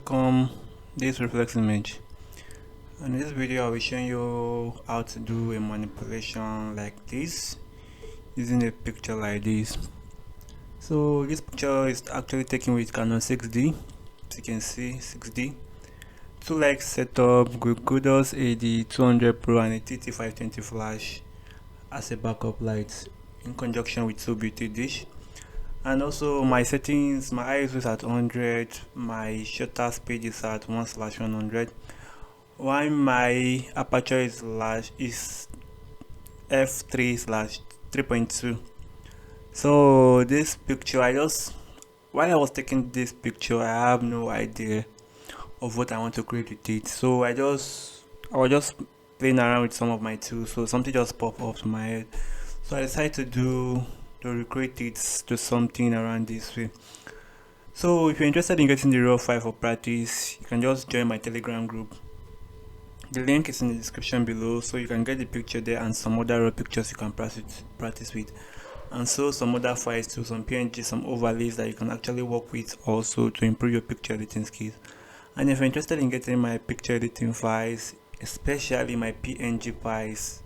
welcome this reflex image. In this video I'll be showing you how to do a manipulation like this using a picture like this. So this picture is actually taken with Canon 6D, as you can see 6D. 2 setup, Godox AD 200 Pro and a TT520 flash as a backup light in conjunction with 2 beauty dish. And also my settings, my ISO is at 100, my shutter speed is at 1/100, while my aperture is f3/3.2. So this picture, while I was taking this picture, I have no idea of what I want to create with it. So I was just playing around with some of my tools, so something just popped up to my head. So I decided to recreate it to something around this way. So if you're interested in getting the raw file for practice, you can just join my Telegram group. The link is in the description below, so you can get the picture there and some other raw pictures you can practice with, and so some other files too, some PNG, some overlays that you can actually work with also to improve your picture editing skills. And if you're interested in getting my picture editing files, especially my PNG files,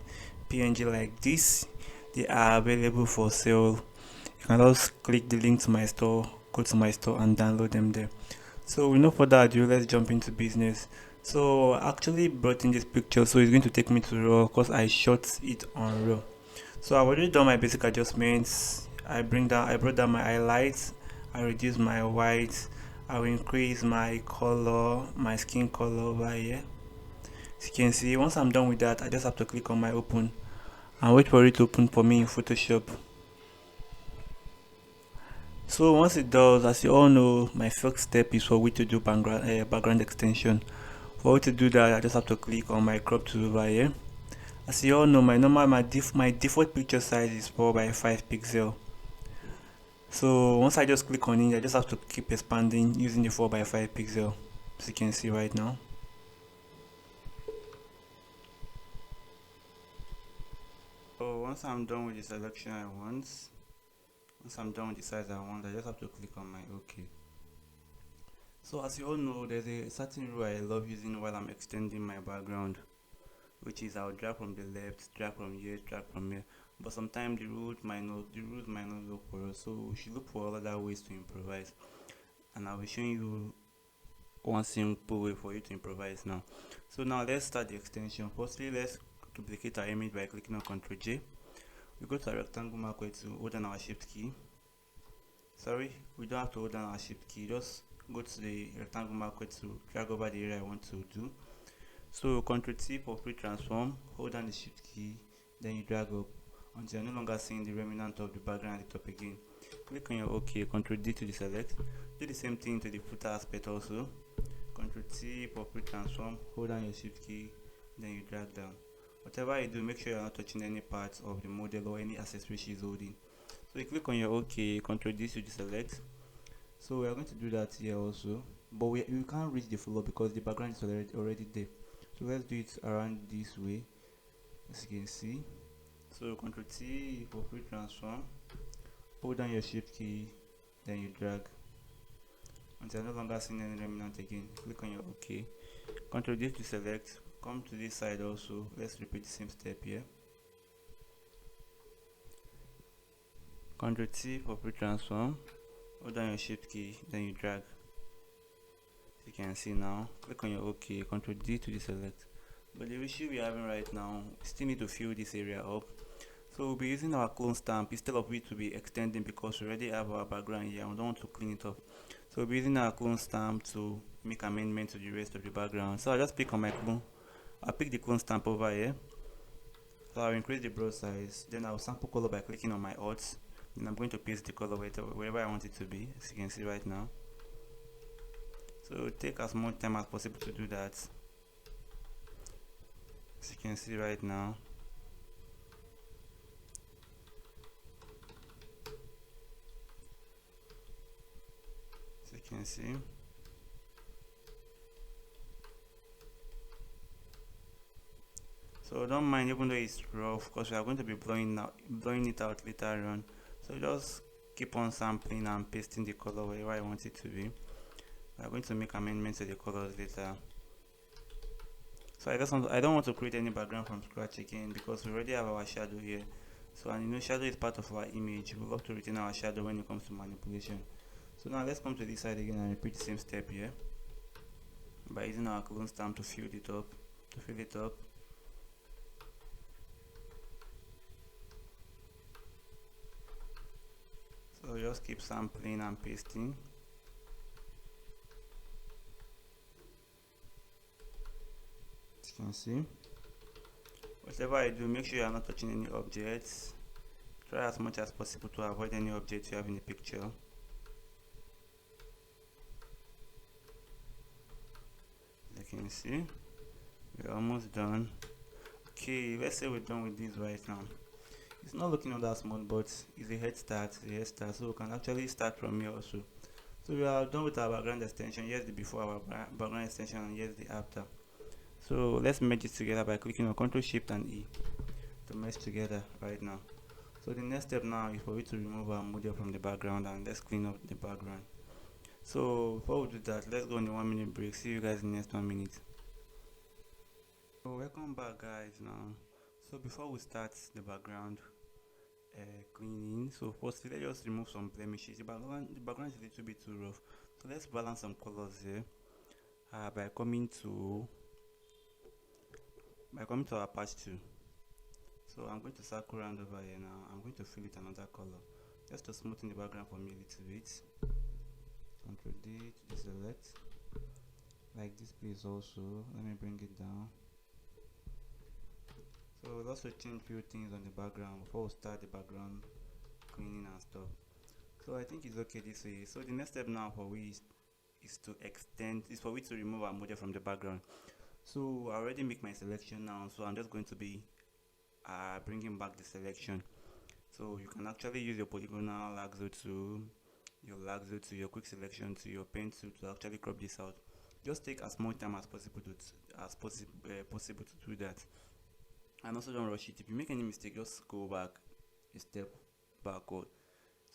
PNG like this, they are available for sale. You can just click the link to my store, go to my store and download them there. So with no further ado, let's jump into business. So I actually brought in this picture, so it's going to take me to raw because I shot it on raw. So I've already done my basic adjustments. I brought down my highlights, I reduced my whites, I will increase my color, my skin color over here. As you can see, once I'm done with that, I just have to click on my open and wait for it to open for me in Photoshop. So once it does, as you all know, my first step is for we to do background extension. For we to do that, I just have to click on my crop tool over here. As you all know, my default picture size is 4x5 pixel. So once I just click on it, I just have to keep expanding using the 4x5 pixel, as you can see right now. So once I'm done with the selection once I'm done with the size I want, I just have to click on my OK. So as you all know, there's a certain rule I love using while I'm extending my background, which is I'll drag from the left, drag from here, drag from here. But sometimes the rules might not look for us, so we should look for other ways to improvise. And I'll be showing you one simple way for you to improvise now. So now let's start the extension. Firstly, let's duplicate our image by clicking on Ctrl J. We go to a rectangle marker to hold down our shift key. Sorry, we don't have to hold down our shift key, just go to the rectangle marker to drag over the area I want to do. So Ctrl T for free transform, hold down the shift key, then you drag up until you're no longer seeing the remnant of the background at the top again. Click on your OK, Ctrl D to deselect. Do the same thing to the footer aspect also. Ctrl T for free transform, hold down your shift key, then you drag down. Whatever you do, make sure you're not touching any parts of the model or any accessory she's holding. So you click on your OK, Ctrl D to deselect. So we are going to do that here also, but we can't reach the floor because the background is already there. So let's do it around this way, as you can see. So Ctrl T for free transform, hold down your shift key, then you drag until no longer seeing any remnant again. Click on your OK, Ctrl D to select, come to this side also. Let's repeat the same step here. Ctrl T for free transform, hold down your shift key, then you drag. You can see now, click on your OK, Ctrl D to deselect. But the issue we're having right now, we still need to fill this area up. So we'll be using our clone stamp instead of it to be extending because we already have our background here and we don't want to clean it up. So we'll be using our clone stamp to make amendment to the rest of the background. So I'll just pick on my clone. I'll pick the clone stamp over here. So I'll increase the brush size. Then I'll sample color by clicking on my odds. Then I'm going to paste the color wherever I want it to be, as you can see right now. So take as much time as possible to do that, as you can see right now. As you can see. So don't mind even though it's rough because we are going to be blowing it out later on. So just keep on sampling and pasting the color wherever I want it to be. We are going to make amendments to the colors later. So I don't want to create any background from scratch again because we already have our shadow here. So, and you know, shadow is part of our image. We love to retain our shadow when it comes to manipulation. So now let's come to this side again and repeat the same step here by using our clone stamp to fill it up. So just keep sampling and pasting. As you can see, whatever I do, make sure you are not touching any objects. Try as much as possible to avoid any objects you have in the picture. You can see we're almost done. Okay, let's say we're done with this right now. It's not looking all that small, but it's a head start, so we can actually start from here also. So we are done with our background extension. Here's the before our background extension, and here's the after. So let's merge it together by clicking on Ctrl Shift and E to merge together right now. So the next step now is for we to remove our model from the background, and let's clean up the background. So before we do that, let's go on the 1 minute break. See you guys in the next 1 minute. So welcome back, guys. Now, so before we start the background cleaning, so first let's just remove some blemishes. The background is a little bit too rough, so let's balance some colors here by coming to our patch 2. So I'm going to circle around over here now. I'm going to fill it another color just to smoothen the background for me a little bit. Ctrl D to deselect, like this place also. Let me bring it down. So we'll also change few things on the background before we start the background cleaning and stuff. So I think it's okay this way. So the next step now for we is for we to remove our model from the background. So I already make my selection now, so I'm just going to be bringing back the selection. So you can actually use your polygonal lasso tool, your quick selection to your pen tool to actually crop this out. Just take as much time as possible to do that, and also don't rush it. If you make any mistake, just go back a step backward.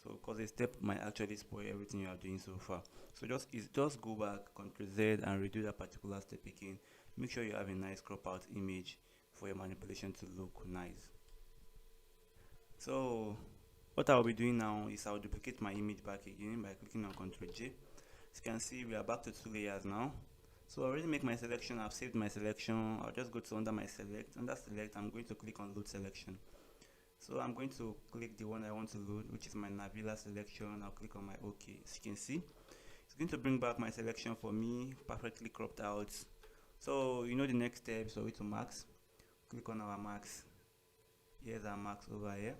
So because a step might actually spoil everything you are doing so far. So just go back, Ctrl Z, and redo that particular step again. Make sure you have a nice crop out image for your manipulation to look nice. So what I'll be doing now is I'll duplicate my image back again by clicking on Ctrl J. As you can see, we are back to 2 layers now. So I already make my selection. I've saved my selection. I'll just go to under my select. Under select, I'm going to click on load selection. So I'm going to click the one I want to load, which is my Navilla selection. I'll click on my OK. As you can see, it's going to bring back my selection for me, perfectly cropped out. So you know the next step, so we to max. Click on our max. Here's our max over here.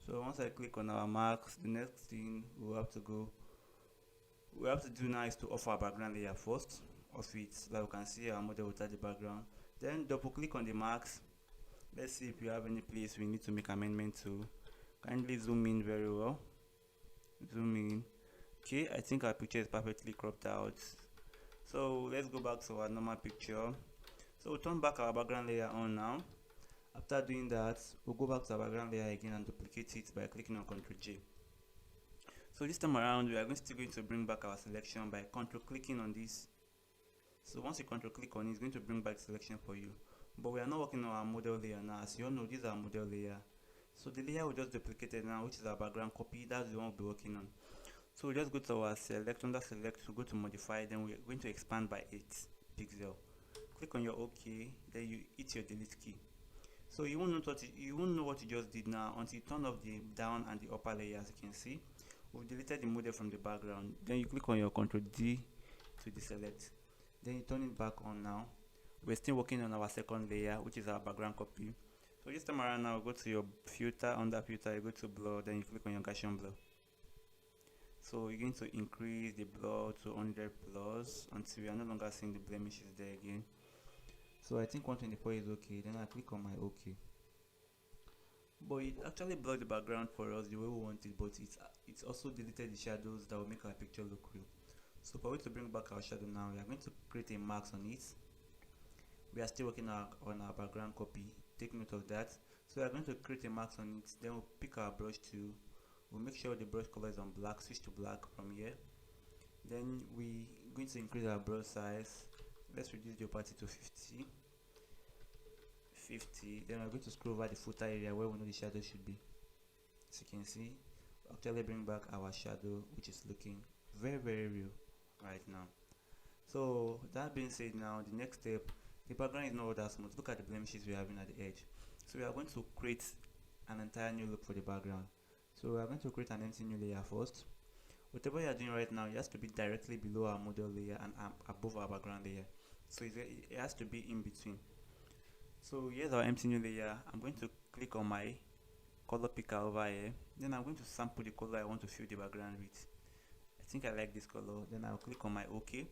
So once I click on our max, the next thing we have to do now is to off our background layer first. Off it, so that we can see our model without the background. Then double click on the max. Let's see if you have any place we need to make amendment to. Kindly zoom in very well. Zoom in. Okay, I think our picture is perfectly cropped out. So let's go back to our normal picture. So we'll turn back our background layer on now. After doing that, we'll go back to our background layer again and duplicate it by clicking on Ctrl J. So this time around, we are still going to bring back our selection by control clicking on this. So once you control click on it, it's going to bring back selection for you. But we are not working on our model layer now. As you all know, this is our model layer. So the layer we just duplicated now, which is our background copy, that's the one we'll be working on. So we just go to our select, under select, to go to modify, then we're going to expand by 8 pixels. Click on your OK, then you hit your delete key. So you won't know what you just did now until you turn off the down and the upper layer. As you can see, we've deleted the model from the background. Then you click on your Ctrl D to deselect. Then you turn it back on now. We're still working on our second layer, which is our background copy. So this time around now, go to your filter, under filter, you go to blur, then you click on your Gaussian blur. So you're going to increase the blur to 100 plus until we are no longer seeing the blemishes there again. So I think 124 is okay. Then I click on my OK. But it actually blurred the background for us the way we want it, but it's also deleted the shadows that will make our picture look real. So for us to bring back our shadow now, we are going to create a mask on it. We are still working on our background copy. Take note of that. So we are going to create a mask on it. Then we'll pick our brush tool. We'll make sure the brush color is on black. Switch to black from here. Then we going to increase our brush size. Let's reduce the opacity to 50. Then we're going to scroll over the footer area where we know the shadow should be. As you can see, actually bring back our shadow, which is looking very real right now. So that being said, now the next step, the background is not that smooth. Look at the blemishes we're having at the edge. So we are going to create an entire new look for the background. So we are going to create an empty new layer first. Whatever you are doing right now, it has to be directly below our model layer and above our background layer. So it has to be in between. So here's our empty new layer. I'm going to click on my color picker over here. Then I'm going to sample the color I want to fill the background with. I think I like this color. Then I'll click on my OK.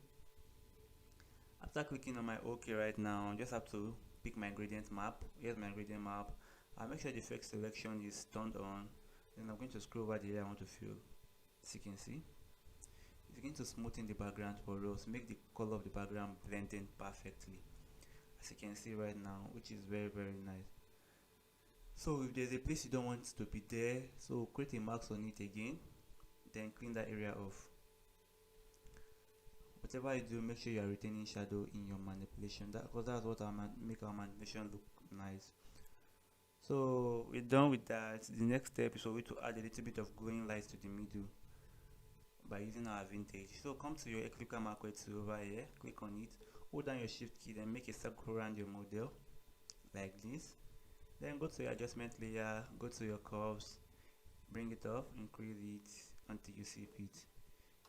After clicking on my OK right now, I just have to pick my gradient map. Here's my gradient map. I'll make sure the effect selection is turned on. Then I'm going to scroll over the area I want to fill. As you can see, it's going to smoothen the background for us, make the color of the background blend in perfectly, as you can see right now, which is very nice. So if there's a place you don't want it to be there, so create a marks on it again, then clean that area off. Whatever you do, make sure you are retaining shadow in your manipulation, because that's what make our manipulation look nice. So we're done with that. The next step is for we to add a little bit of glowing lights to the middle by using our vintage. So come to your Eclipse marquee tool over here, click on it, hold down your shift key, then make a circle around your model like this. Then go to your adjustment layer, go to your curves, bring it up, increase it until you see fit.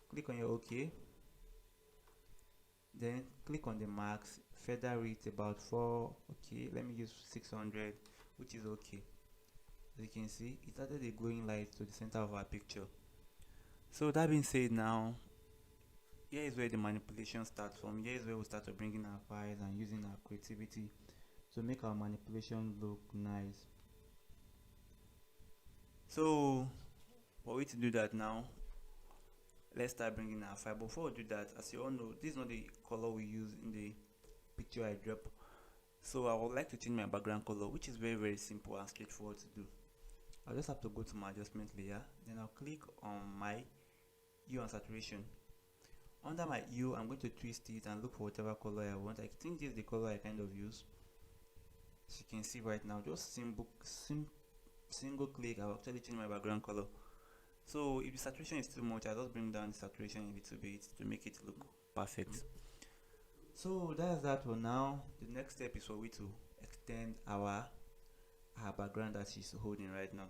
Click on your OK. Then click on the marks, feather it about 4. Okay, let me use 600, which is okay. As you can see, it added a glowing light to the center of our picture. So that being said, now here is where the manipulation starts from. Here is where we start to bring in our files and using our creativity to make our manipulation look nice. So for we to do that now, let's start bringing our file. Before we do that, as you all know, this is not the color we use in the picture I drop. So I would like to change my background color, which is very simple and straightforward to do. I'll just have to go to my adjustment layer, then I'll click on my hue and saturation. Under my hue, I'm going to twist it and look for whatever color I want. I think this is the color I kind of use. As you can see right now, just single click, I'll actually change my background color. So if the saturation is too much, I'll just bring down the saturation a little bit to make it look perfect. So that's that for now. The next step is for we to extend our background that she's holding right now.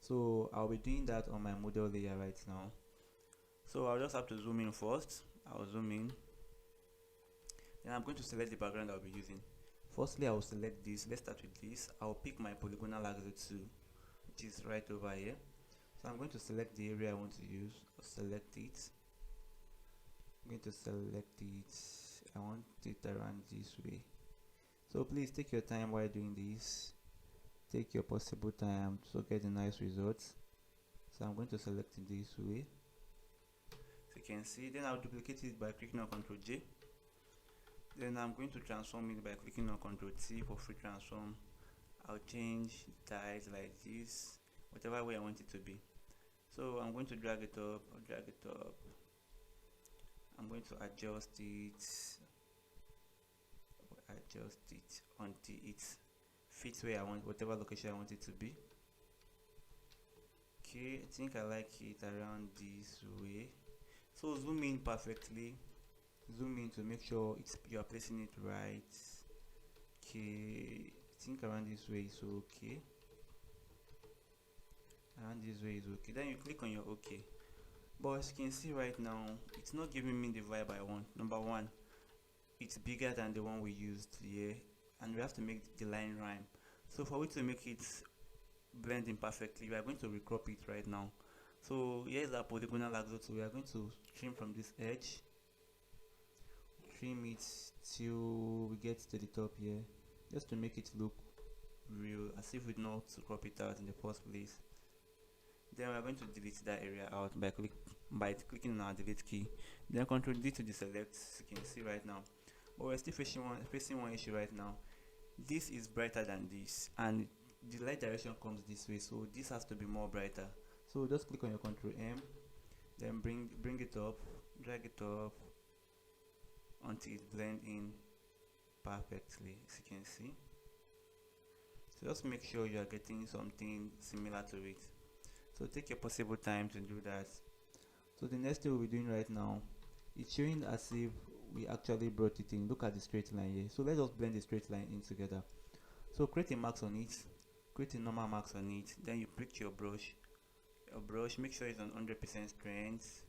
So I'll be doing that on my model layer right now. So I'll just have to zoom in first. I'll zoom in. Then I'm going to select the background I'll be using. Firstly, I will select this. Let's start with this. I'll pick my polygonal axis tool, which is right over here. So I'm going to select the area I want to use. I'll select it. I'm going to select it. I want it around this way. So please take your time while doing this. Take your possible time to get a nice results. So I'm going to select it this way. So you can see, then I'll duplicate it by clicking on Ctrl J. Then I'm going to transform it by clicking on Ctrl T for free transform. I'll change the size like this, whatever way I want it to be. So I'm going to drag it up, I'm going to adjust it until it fits where I want, whatever location I want it to be. Okay, I think I like it around this way. So zoom in perfectly, zoom in to make sure you are placing it right. Okay, I think around this way is okay. Around this way is okay. Then you click on your OK. But as you can see right now, it's not giving me the vibe I want. Number one, it's bigger than the one we used here, and we have to make the line rhyme. So for we to make it blend in perfectly, we are going to recrop it right now. So here's our polygonal axis. So we are going to trim from this edge, trim it till we get to the top here, just to make it look real, as if we know how to crop it out in the first place. Then we are going to delete that area out by clicking on our delete key. Then Ctrl D to deselect, as you can see right now. But we're still facing one issue right now. This is brighter than this, and the light direction comes this way, so this has to be more brighter. So just click on your Ctrl M, then bring it up, drag it up, until it blend in perfectly, as you can see. So just make sure you are getting something similar to it. So take your possible time to do that. So the next thing we'll be doing right now, it's showing as if we actually brought it in. Look at the straight line here. So let's just blend the straight line in together. So create a marks on it, create a normal marks on it, then you pick your brush. Make sure it's on 100% strength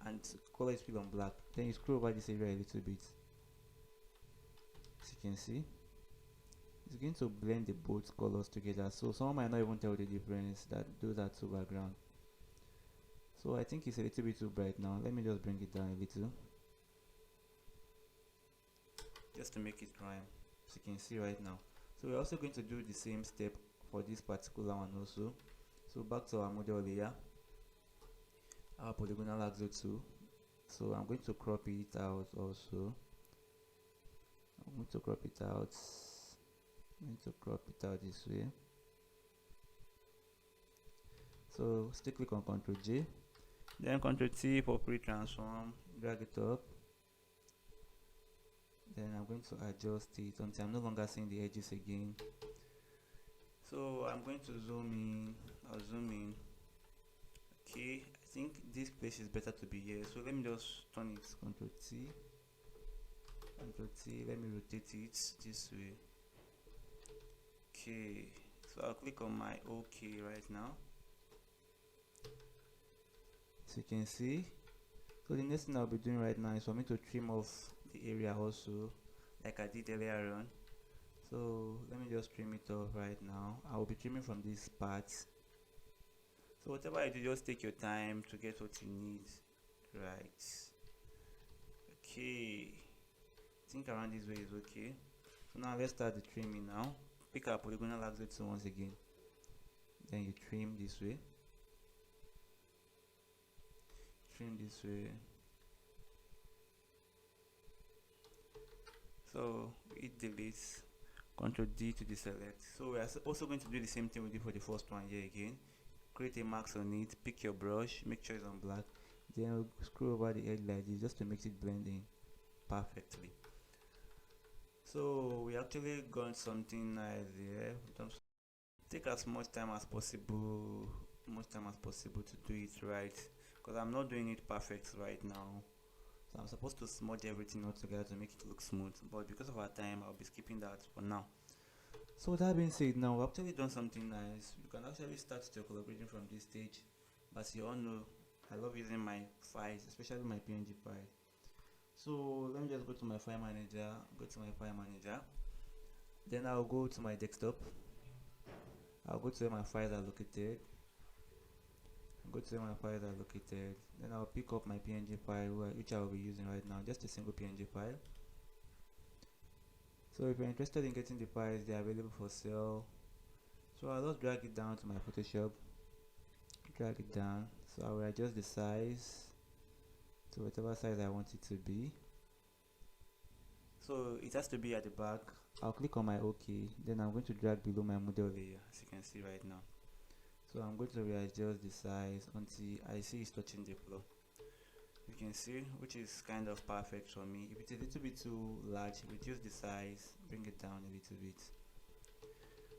and color is still on black. Then you scroll over this area a little bit. As you can see, it's going to blend the both colors together, so someone might not even tell the difference that those are two background. So I think it's a little bit too bright now. Let me just bring it down a little, just to make it rhyme, as you can see right now. So we're also going to do the same step for this particular one also. So back to our model layer, our polygonal axle 2. So I'm going to crop it out also. I'm going to crop it out. I'm going to crop it out this way. So still click on Ctrl J, then Ctrl T for pre-transform, drag it up. Then I'm going to adjust it until I'm no longer seeing the edges again. So I'm going to zoom in. I'll zoom in. Okay, I think this place is better to be here. So let me just turn it. Ctrl T. Ctrl T. Let me rotate it this way. Okay, so I'll click on my OK right now. So you can see. So the next thing I'll be doing right now is for me to trim off the area also, like I did earlier on. So let me just trim it off right now. I will be trimming from this part. So whatever you do, just take your time to get what you need. Right. Okay. I think around this way is okay. So now let's start the trimming now. Pick our polygonal axle 2 once again. Then you trim this way. Trim this way. So hit delete, Ctrl D to deselect. So we are also going to do the same thing we did for the first one here again. Create a marks on it, pick your brush, make sure it's on black, then scroll over the edge like this just to make it blend in perfectly. So we actually got something nice here. Take as much time as possible, to do it right, because I'm not doing it perfect right now. So I'm supposed to smudge everything all together to make it look smooth, but because of our time, I'll be skipping that for now. So that being said, now we've actually done something nice. You can actually start your color grading from this stage. As you all know, I love using my files, especially my PNG file. So let me just go to my file manager, then I'll go to my desktop. I'll go to where my files are located. Then I'll pick up my PNG file, which I will be using right now, just a single PNG file. So if you're interested in getting the files, they are available for sale. So I'll just drag it down to my Photoshop, drag it down. So I will adjust the size to whatever size I want it to be. So it has to be at the back. I'll click on my OK, then I'm going to drag below my model layer, as you can see right now. So I'm going to readjust the size until I see it's touching the floor. You can see, which is kind of perfect for me. If it's a little bit too large, reduce the size, bring it down a little bit.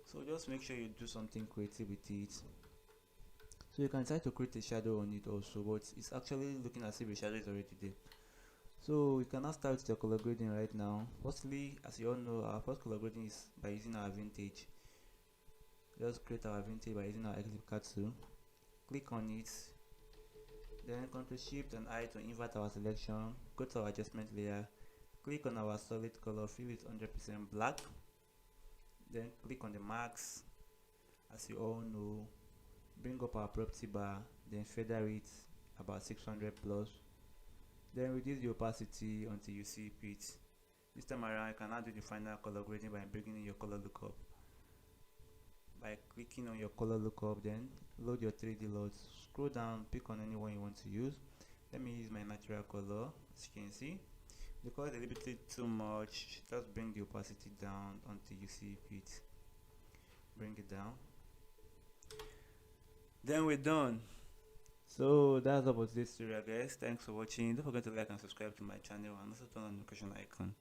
So just make sure you do something creative with it. So you can try to create a shadow on it also, but it's actually looking as if the shadow is already there. So we can now start your color grading right now. Firstly, as you all know, our first color grading is by using our vintage. Just create our vintage by using our Eclipse card tool. Click on it, then Ctrl Shift and I to invert our selection. Go to our adjustment layer, click on our solid color, fill it 100% black, then click on the marks. As you all know, bring up our property bar, then feather it about 600 plus, then reduce the opacity until you see it. This time around, you can now do the final color grading by bringing in your color lookup. By clicking on your color lookup, then load your 3D loads, scroll down, pick on any one you want to use. Let me use my natural color. As you can see, the color is a little bit too much, just bring the opacity down until you see it. Bring it down, then we're done. So that's about this tutorial, guys. Thanks for watching. Don't forget to like and subscribe to my channel and also turn on the notification icon.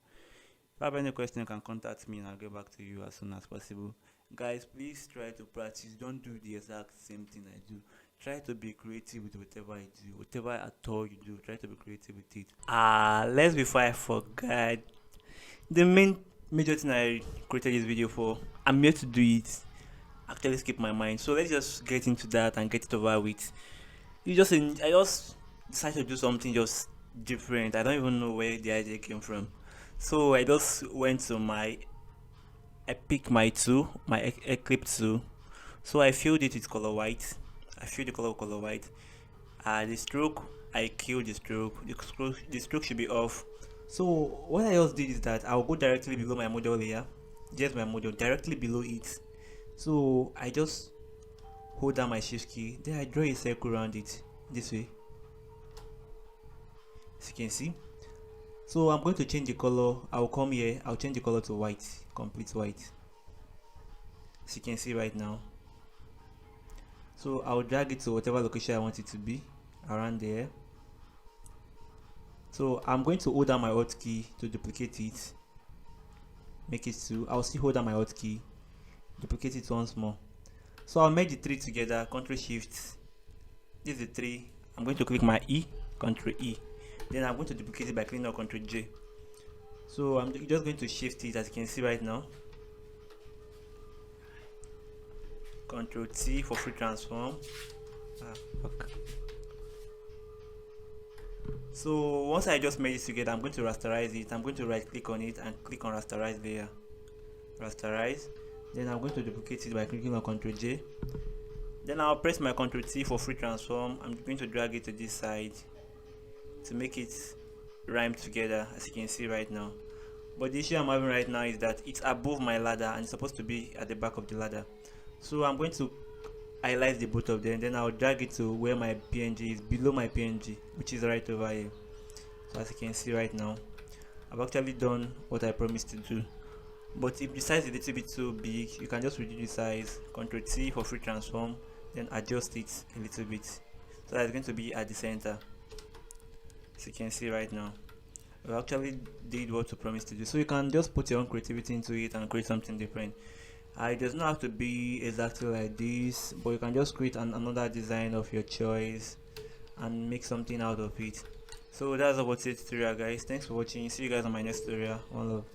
If you have any question, you can contact me and I'll get back to you as soon as possible. Guys, please try to practice. Don't do the exact same thing I do. Try to be creative with whatever I do. Whatever at all you do, try to be creative with it. Let's before I forget, the major thing I created this video for, I'm here to do it. Actually skip my mind. So let's just get into that and get it over with. I just decided to do something just different. I don't even know where the idea came from. So I just went to I picked my tool, my Eclipse tool. So I filled it with color white. I filled the color with color white. The stroke, I killed the stroke. The stroke should be off. So what I just did is that I'll go directly below my model layer. Just my model directly below it. So I just hold down my shift key, then I draw a circle around it this way, as you can see. So I'm going to change the color. I'll come here, I'll change the color to white, complete white, as you can see right now. So I'll drag it to whatever location I want it to be, around there. So I'm going to hold down my Alt key to duplicate it, make it 2. I'll still hold down my Alt key, duplicate it once more. So I'll make the 3 together, Ctrl Shift. This is the 3. I'm going to click my E, Ctrl E. Then I'm going to duplicate it by clicking on Ctrl J. So I'm just going to shift it, as you can see right now. Ctrl T for free transform. So once I just made it together, I'm going to rasterize it. I'm going to right click on it and click on rasterize layer. Rasterize. Then I'm going to duplicate it by clicking on Ctrl J. Then I'll press my Ctrl T for free transform. I'm going to drag it to this side to make it rhyme together, as you can see right now. But the issue I'm having right now is that it's above my ladder and it's supposed to be at the back of the ladder. So I'm going to highlight the both of them, then I'll drag it to where my PNG is, below my PNG, which is right over here. So as you can see right now, I've actually done what I promised to do. But if the size is a little bit too big, you can just reduce the size, Ctrl T for free transform, then adjust it a little bit. So that's going to be at the center, as you can see right now. We actually did what we promised to do. So you can just put your own creativity into it and create something different. It does not have to be exactly like this, but you can just create another design of your choice and make something out of it. So that's about it tutorial, guys. Thanks for watching. See you guys on my next tutorial. One love.